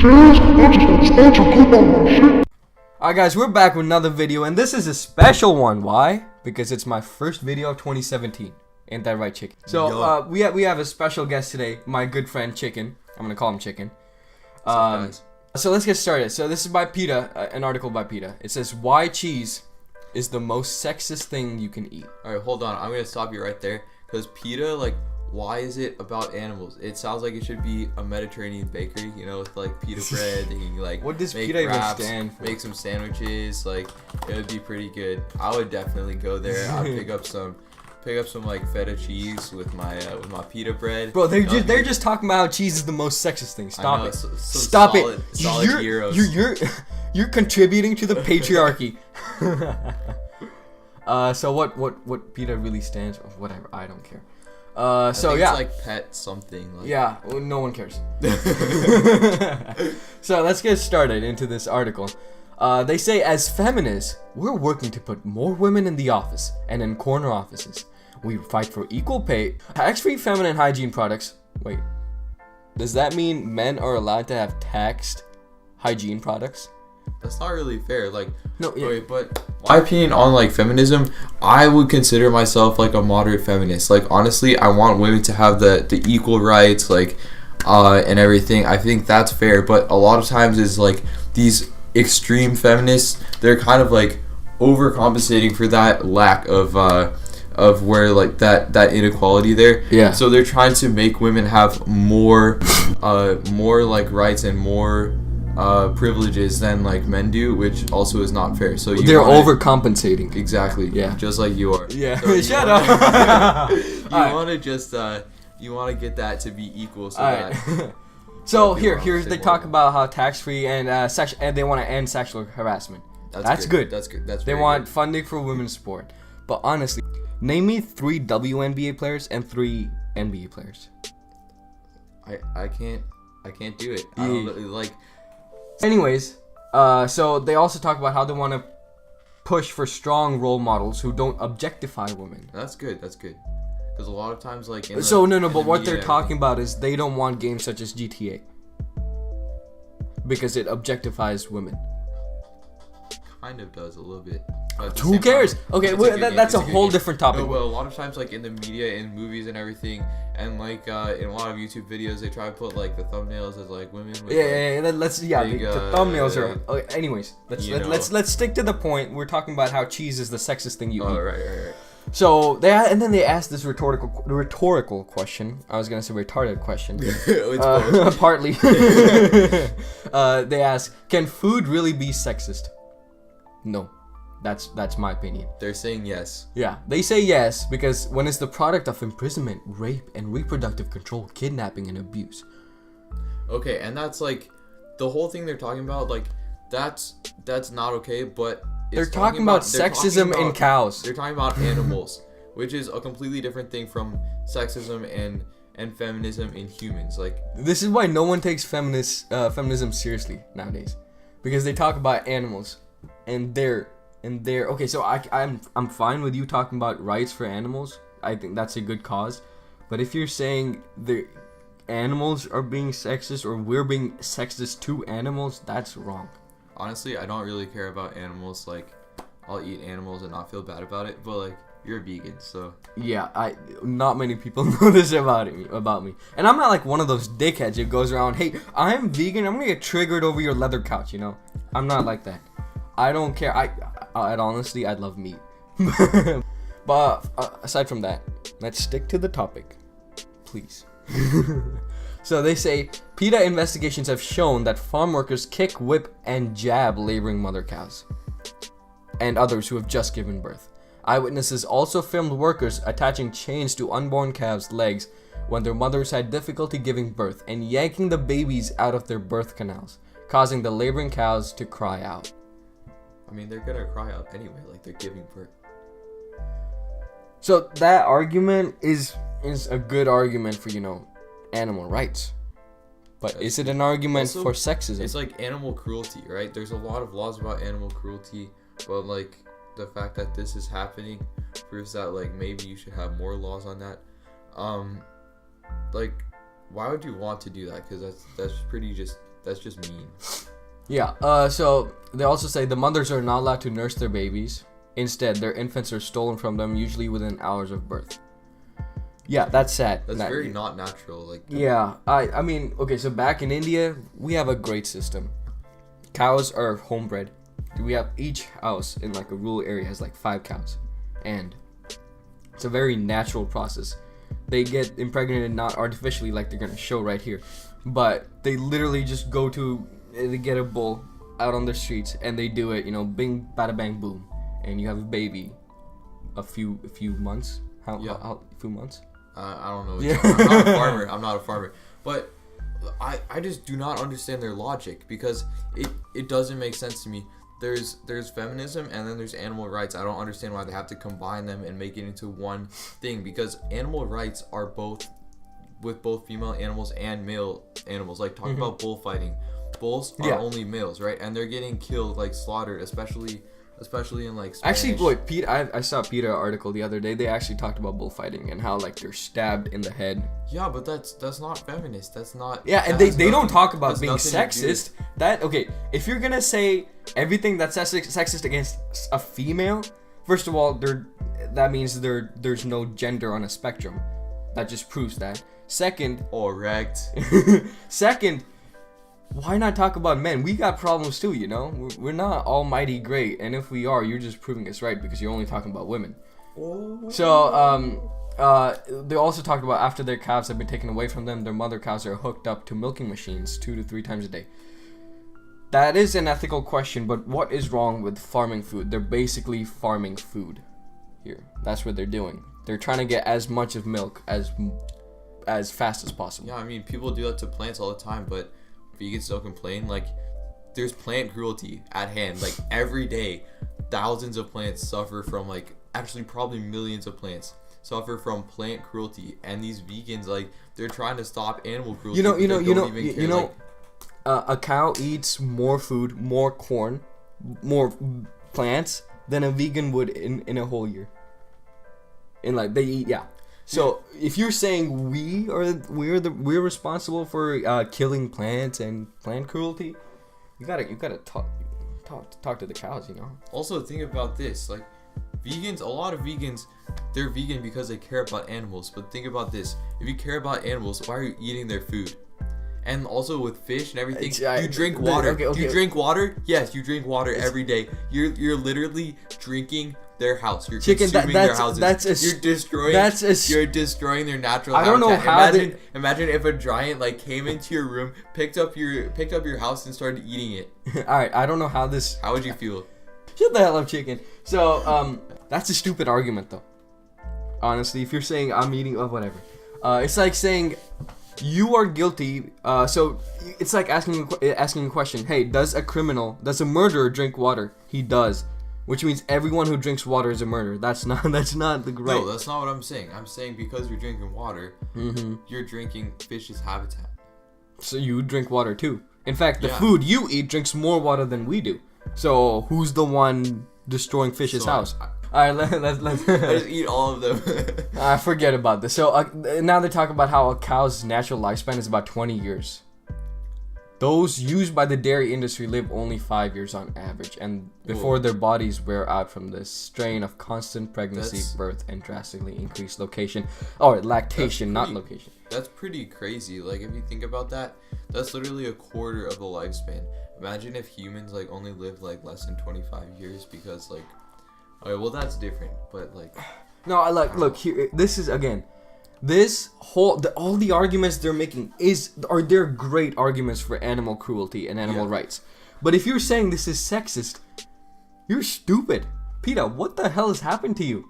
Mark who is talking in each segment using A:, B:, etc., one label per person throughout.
A: Alright guys, we're back with another video, and this is a special one. Why? Because it's my first video of 2017. Ain't that right, Chicken? So we have a special guest today, my good friend Chicken. I'm gonna call him Chicken. So let's get started. So this is by Peta, an article by Peta. It says, why cheese is the most sexist thing you can eat.
B: Alright, hold on. I'm gonna stop you right there. Because Peta, like, why is it about animals? It sounds like it should be a Mediterranean bakery, you know, with like pita bread. And you can, like,
A: what does
B: make
A: Peta even
B: wraps,
A: stand for?
B: make some sandwiches. Like, it would be pretty good. I would definitely go there. I'd pick up some like feta cheese with my pita bread.
A: Bro, they're just talking about how cheese is the most sexist thing. Stop it.
B: Stop
A: it.
B: Solid heroes.
A: You're contributing to the patriarchy. So what PETA really stands for? Whatever, I don't care.
B: I think it's like pet something. Like.
A: Yeah, well, no one cares. So let's get started into this article. They say, as feminists, we're working to put more women in the office and in corner offices. We fight for equal pay, tax-free feminine hygiene products. Wait, does that mean men are allowed to have taxed hygiene products?
B: That's not really fair. Like,
A: no, yeah.
B: Wait, but my opinion on like feminism, I would consider myself like a moderate feminist. Like, honestly, I want women to have the equal rights, like, and everything. I think that's fair. But a lot of times is like these extreme feminists, they're kind of like overcompensating for that lack of where like that inequality there.
A: Yeah.
B: So they're trying to make women have more like rights and more privileges than like men do, which also is not fair. So
A: they're overcompensating.
B: Exactly.
A: Yeah.
B: Just like you are.
A: Yeah.
B: So
A: Shut up.
B: You want to just you want to get that to be equal. So that.
A: So here's they talk about how tax-free and and they want to end sexual harassment. That's good.
B: That's good.
A: They want funding for women's sport. But honestly, name me 3 WNBA players and 3 NBA players.
B: I can't do it. I don't like.
A: Anyways, so they also talk about how they want to push for strong role models who don't objectify women.
B: That's good. Because a lot of times, like,
A: but what they're talking about is they don't want games such as GTA because it objectifies women.
B: Kind of does a little bit.
A: Who cares? Okay, that's a whole different topic.
B: No, well, a lot of times, like in the media, in movies and everything, and like in a lot of YouTube videos, they try to put like the thumbnails as like women. With,
A: the thumbnails are. Okay, anyways, let's stick to the point. We're talking about how cheese is the sexist thing you eat.
B: Right.
A: So they asked this rhetorical question. I was gonna say retarded question. Partly. They ask, can food really be sexist? No. That's my opinion.
B: They're saying yes.
A: Yeah, they say yes because when it's the product of imprisonment, rape, and reproductive control, kidnapping, and abuse.
B: Okay, and that's like the whole thing they're talking about. Like that's not okay. But
A: they're talking about sexism in cows.
B: They're talking about animals, which is a completely different thing from sexism and feminism in humans. Like,
A: this is why no one takes feminism seriously nowadays, because they talk about animals and they're okay. So I'm fine with you talking about rights for animals. I think that's a good cause. But if you're saying the animals are being sexist or we're being sexist to animals, that's wrong.
B: Honestly, I don't really care about animals. Like, I'll eat animals and not feel bad about it. But like, you're a vegan, so
A: yeah. Not many people know this about me, and I'm not like one of those dickheads who goes around, hey, I'm vegan, I'm gonna get triggered over your leather couch. You know, I'm not like that. I don't care. Honestly, I love meat. But aside from that, let's stick to the topic, please. So they say, PETA investigations have shown that farm workers kick, whip, and jab laboring mother cows and others who have just given birth. Eyewitnesses also filmed workers attaching chains to unborn calves' legs when their mothers had difficulty giving birth and yanking the babies out of their birth canals, causing the laboring cows to cry out.
B: I mean, they're gonna cry out anyway, like they're giving birth.
A: So that argument is a good argument for, animal rights. But is it an argument for sexism?
B: It's like animal cruelty, right? There's a lot of laws about animal cruelty, but like the fact that this is happening proves that like maybe you should have more laws on that. Like, why would you want to do that? Because that's pretty just that's just mean.
A: Yeah. So they also say the mothers are not allowed to nurse their babies. Instead, their infants are stolen from them, usually within hours of birth. Yeah, that's sad.
B: That's very not natural. Like.
A: Yeah. I mean, okay. So back in India, we have a great system. Cows are homebred. We have each house in like a rural area has like 5 cows, and it's a very natural process. They get impregnated not artificially like they're gonna show right here, but they literally just they get a bull out on the streets and they do it, bing, bada, bang, boom, and you have a baby, a few months. How few months?
B: I don't know.
A: Yeah.
B: I'm not a farmer, but I just do not understand their logic because it doesn't make sense to me. There's feminism and then there's animal rights. I don't understand why they have to combine them and make it into one thing, because animal rights are both with both female animals and male animals. Like talk about bullfighting. Bulls are only males, right? And they're getting killed, like slaughtered, especially in like Spanish.
A: Actually, wait, Pete, I saw a Peta article the other day. They actually talked about bullfighting and how like they're stabbed in the head.
B: Yeah, but that's not feminist. That's not.
A: Yeah, and they don't talk about being sexist. If you're gonna say everything that's sexist against a female, first of all, that means there's no gender on a spectrum. That just proves that. Second, Second, why not talk about men? We got problems too, We're not almighty great, and if we are, you're just proving us right because you're only talking about women. So, they also talked about after their calves have been taken away from them, their mother cows are hooked up to milking machines 2 to 3 times a day. That is an ethical question, but what is wrong with farming food? They're basically farming food here. That's what they're doing. They're trying to get as much of milk as fast as possible.
B: Yeah, I mean, people do that to plants all the time, but vegans still complain. Like, there's plant cruelty at hand. Like, every day, thousands of plants suffer from, like, actually probably millions of plants suffer from plant cruelty, and these vegans, like, they're trying to stop animal cruelty.
A: A cow eats more food, more corn, more plants than a vegan would in a whole year. And like they eat, yeah. So if you're saying we're responsible for killing plants and plant cruelty, you gotta talk to the cows,
B: Also think about this, like vegans, a lot of vegans, they're vegan because they care about animals. But think about this: if you care about animals, why are you eating their food? And also with fish and everything, you drink water. Do you drink water? Yes, you drink water every day. You're literally drinking their house. You're consuming their houses. You're destroying their natural habitat.
A: I don't know how.
B: Imagine if a giant like came into your room, picked up your house and started eating it.
A: All right, I don't know how this.
B: How would you feel?
A: Shut the hell up, chicken. So that's a stupid argument though. Honestly, if you're saying I'm eating whatever, it's like saying you are guilty. So it's like asking a question. Hey, does a murderer drink water? He does. Which means everyone who drinks water is a murderer. That's not the right.
B: No, that's not what I'm saying. I'm saying because you're drinking water, you're drinking fish's habitat.
A: So you drink water too. In fact, the food you eat drinks more water than we do. So who's the one destroying fish's house? All right, let's
B: just eat all of them.
A: I forget about this. So now they talk about how a cow's natural lifespan is about 20 years. Those used by the dairy industry live only 5 years on average, and before their bodies wear out from the strain of constant pregnancy, birth, and drastically increased lactation. Location.
B: That's pretty crazy. Like, if you think about that, that's literally a quarter of the lifespan. Imagine if humans, like, only lived, like, less than 25 years because, like... Okay, well, that's different, but, like...
A: No, look, here, this is, again... all the arguments they're making they're great arguments for animal cruelty and animal rights. But if you're saying this is sexist, you're stupid. Peta, what the hell has happened to you?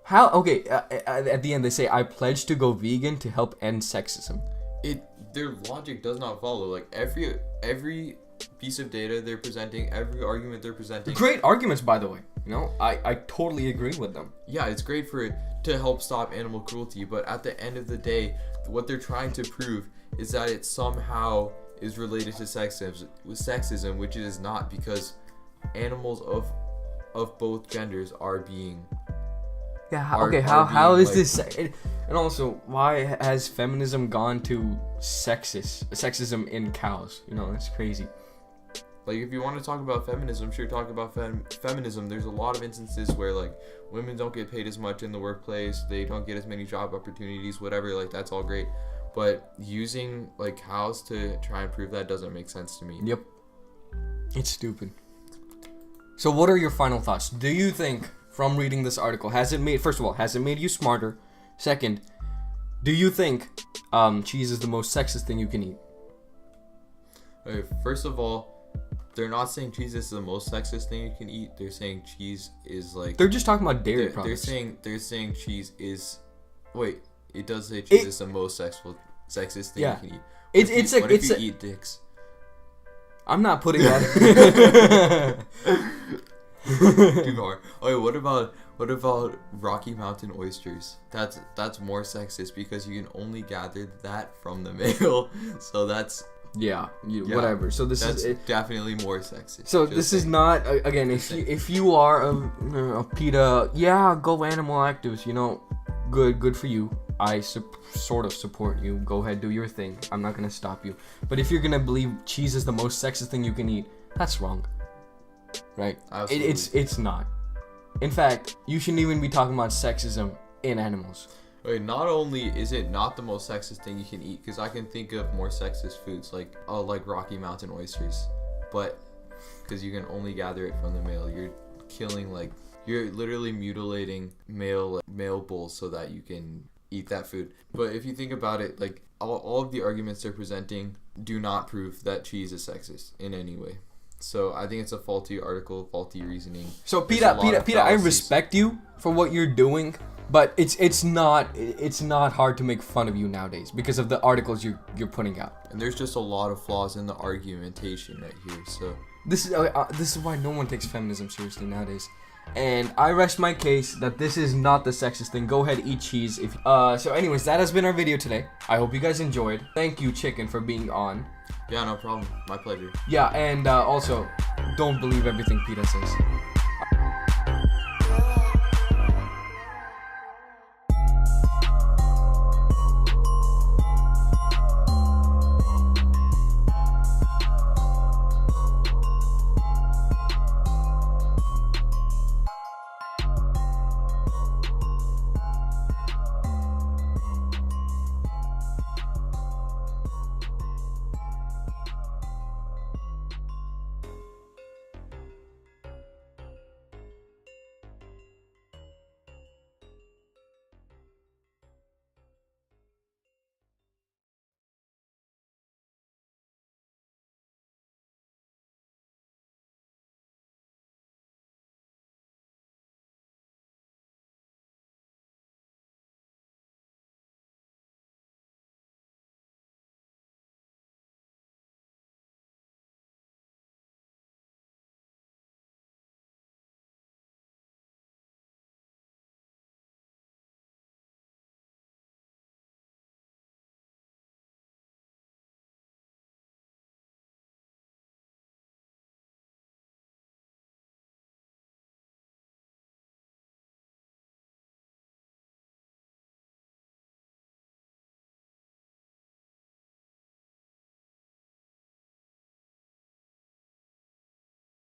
A: How? Okay, at the end they say, I pledge to go vegan to help end sexism.
B: Their logic does not follow. Like, every piece of data they're presenting, every argument they're presenting.
A: Great arguments, by the way. I totally agree with them.
B: Yeah, it's great to help stop animal cruelty, but at the end of the day, what they're trying to prove is that it somehow is related to sexism, which it is not, because animals of both genders are being
A: Yeah.
B: are
A: How
B: being,
A: is
B: like-
A: this? And also, why has feminism gone to sexism in cows? You know, that's crazy.
B: Like, if you want to talk about feminism, sure, talk about feminism. There's a lot of instances where, like, women don't get paid as much in the workplace. They don't get as many job opportunities, whatever. Like, that's all great. But using, like, cows to try and prove that doesn't make sense to me.
A: Yep. It's stupid. So what are your final thoughts? Do you think, from reading this article, first of all, has it made you smarter? Second, do you think cheese is the most sexist thing you can eat?
B: Okay, first of all, they're not saying cheese is the most sexist thing you can eat. They're saying cheese is like.
A: They're just talking about dairy products.
B: They're saying cheese is. Wait, it does say cheese is the most sexist thing you can eat. What if you eat dicks?
A: I'm not putting that.
B: Too hard. Okay, what about Rocky Mountain oysters? That's more sexist because you can only gather that from the male. So that's.
A: Yeah, whatever. So that's
B: definitely more sexist.
A: So this is not again. If you are a PETA, yeah, go animal activists. You know, good for you. I sort of support you. Go ahead, do your thing. I'm not gonna stop you. But if you're gonna believe cheese is the most sexist thing you can eat, that's wrong. Right? It's not. In fact, you shouldn't even be talking about sexism in animals.
B: Wait, not only is it not the most sexist thing you can eat, because I can think of more sexist foods like Rocky Mountain oysters, but because you can only gather it from the male, you're killing you're literally mutilating male bulls so that you can eat that food. But if you think about it, like all of the arguments they're presenting do not prove that cheese is sexist in any way. So I think it's a faulty article, faulty reasoning.
A: So PETA, I respect you for what you're doing. But it's not hard to make fun of you nowadays because of the articles you're putting out.
B: And there's just a lot of flaws in the argumentation right here. So
A: this is why no one takes feminism seriously nowadays. And I rest my case that this is not the sexist thing. Go ahead, eat cheese. So anyways, that has been our video today. I hope you guys enjoyed. Thank you, Chicken, for being on.
B: Yeah, no problem. My pleasure.
A: Yeah, and also, don't believe everything PETA says.